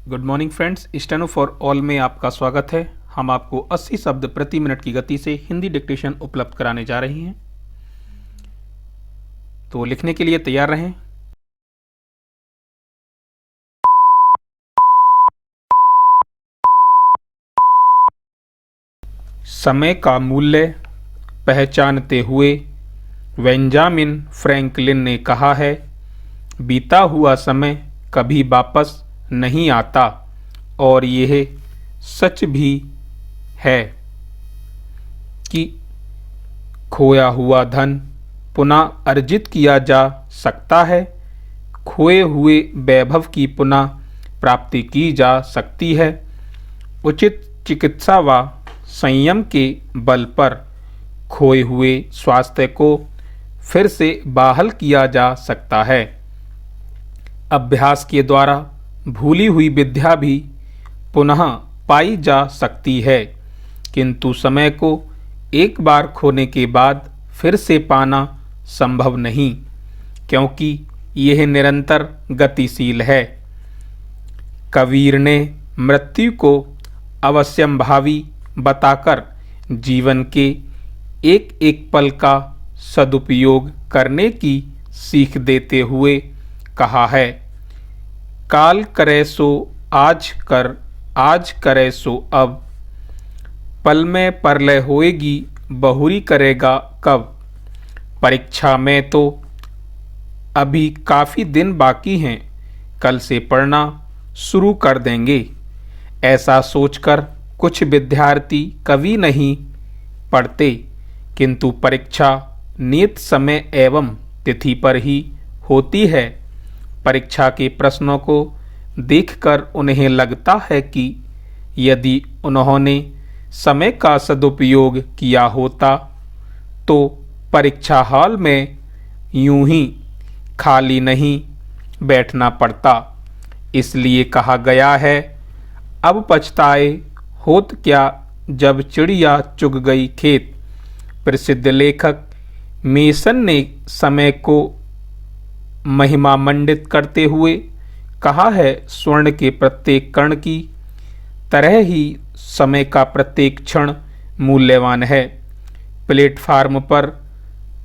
Good morning friends, steno for all में आपका स्वागत है। हम आपको 80 शब्द प्रति मिनट की गति से हिंदी डिक्टेशन उपलब्ध कराने जा रहे हैं, तो लिखने के लिए तैयार रहें। समय का मूल्य पहचानते हुए बेंजामिन फ्रैंकलिन ने कहा है, बीता हुआ समय कभी वापस नहीं आता और यह सच भी है कि खोया हुआ धन पुनः अर्जित किया जा सकता है, खोए हुए वैभव की पुनः प्राप्ति की जा सकती है, उचित चिकित्सा व संयम के बल पर खोए हुए स्वास्थ्य को फिर से बहाल किया जा सकता है। अभ्यास के द्वारा भूली हुई विद्या भी पुनः पाई जा सकती है, किंतु समय को एक बार खोने के बाद फिर से पाना संभव नहीं, क्योंकि यह निरंतर गतिशील है। कबीर ने मृत्यु को अवश्यंभावी बताकर जीवन के एक एक पल का सदुपयोग करने की सीख देते हुए कहा है, काल करे सो आज कर, आज करे सो अब, पल में परलय होएगी बहुरी करेगा कब। परीक्षा में तो अभी काफ़ी दिन बाकी हैं, कल से पढ़ना शुरू कर देंगे। ऐसा सोचकर कुछ विद्यार्थी कभी नहीं पढ़ते, किंतु परीक्षा नियत समय एवं तिथि पर ही होती है। परीक्षा के प्रश्नों को देखकर उन्हें लगता है कि यदि उन्होंने समय का सदुपयोग किया होता तो परीक्षा हॉल में यूं ही खाली नहीं बैठना पड़ता। इसलिए कहा गया है, अब पछताए होत क्या जब चिड़िया चुग गई खेत। प्रसिद्ध लेखक मेसन ने समय को महिमा मंडित करते हुए कहा है, स्वर्ण के प्रत्येक कण की तरह ही समय का प्रत्येक क्षण मूल्यवान है। प्लेटफार्म पर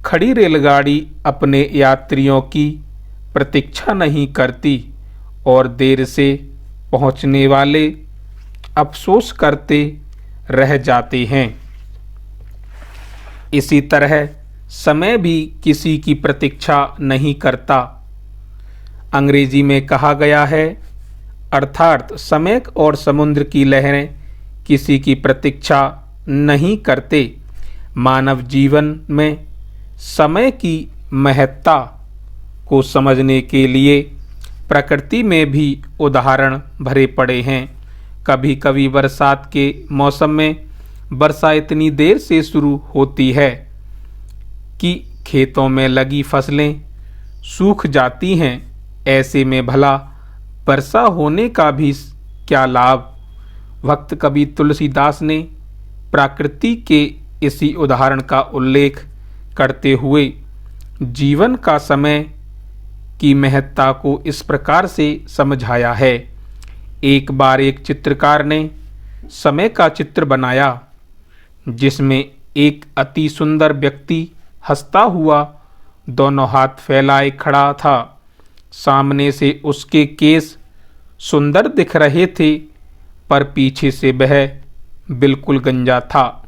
खड़ी रेलगाड़ी अपने यात्रियों की प्रतीक्षा नहीं करती और देर से पहुंचने वाले अफसोस करते रह जाते हैं। इसी तरह समय भी किसी की प्रतीक्षा नहीं करता। अंग्रेजी में कहा गया है, अर्थात समय और समुद्र की लहरें किसी की प्रतीक्षा नहीं करते। मानव जीवन में समय की महत्ता को समझने के लिए प्रकृति में भी उदाहरण भरे पड़े हैं। कभी कभी बरसात के मौसम में वर्षा इतनी देर से शुरू होती है कि खेतों में लगी फसलें सूख जाती हैं। ऐसे में भला वर्षा होने का भी क्या लाभ। भक्त कवि तुलसीदास ने प्रकृति के इसी उदाहरण का उल्लेख करते हुए जीवन का समय की महत्ता को इस प्रकार से समझाया है। एक बार एक चित्रकार ने समय का चित्र बनाया, जिसमें एक अति सुंदर व्यक्ति हंसता हुआ दोनों हाथ फैलाए खड़ा था। सामने से उसके केस सुंदर दिख रहे थे, पर पीछे से वह बिल्कुल गंजा था।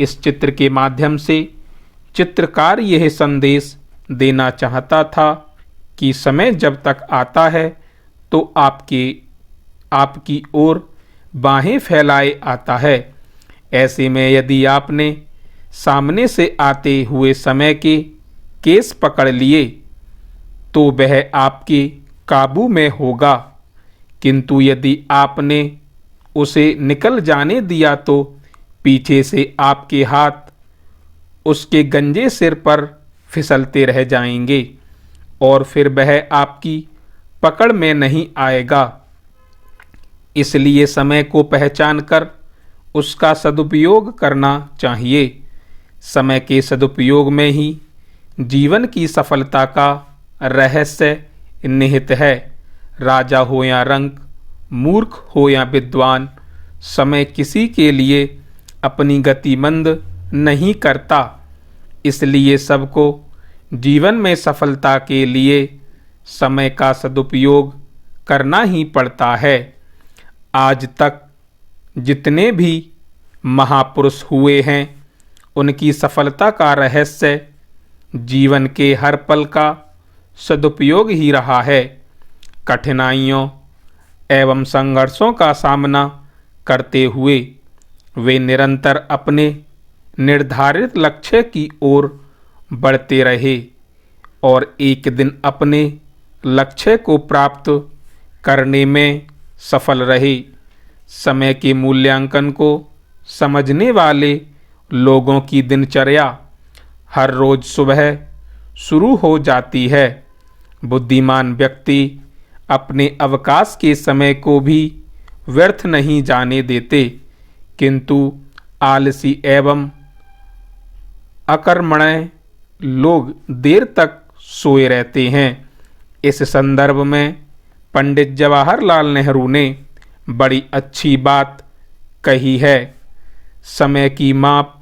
इस चित्र के माध्यम से चित्रकार यह संदेश देना चाहता था कि समय जब तक आता है तो आपकी ओर बाहें फैलाए आता है। ऐसे में यदि आपने सामने से आते हुए समय के केस पकड़ लिए तो वह आपके काबू में होगा, किंतु यदि आपने उसे निकल जाने दिया तो पीछे से आपके हाथ उसके गंजे सिर पर फिसलते रह जाएंगे और फिर वह आपकी पकड़ में नहीं आएगा। इसलिए समय को पहचानकर उसका सदुपयोग करना चाहिए। समय के सदुपयोग में ही जीवन की सफलता का रहस्य निहित है। राजा हो या रंक, मूर्ख हो या विद्वान, समय किसी के लिए अपनी गति मंद नहीं करता। इसलिए सबको जीवन में सफलता के लिए समय का सदुपयोग करना ही पड़ता है। आज तक जितने भी महापुरुष हुए हैं, उनकी सफलता का रहस्य जीवन के हर पल का सदुपयोग ही रहा है। कठिनाइयों एवं संघर्षों का सामना करते हुए वे निरंतर अपने निर्धारित लक्ष्य की ओर बढ़ते रहे और एक दिन अपने लक्ष्य को प्राप्त करने में सफल रहे। समय के मूल्यांकन को समझने वाले लोगों की दिनचर्या हर रोज सुबह शुरू हो जाती है। बुद्धिमान व्यक्ति अपने अवकाश के समय को भी व्यर्थ नहीं जाने देते, किंतु आलसी एवं अकर्मण्य लोग देर तक सोए रहते हैं। इस संदर्भ में पंडित जवाहरलाल नेहरू ने बड़ी अच्छी बात कही है। समय की माप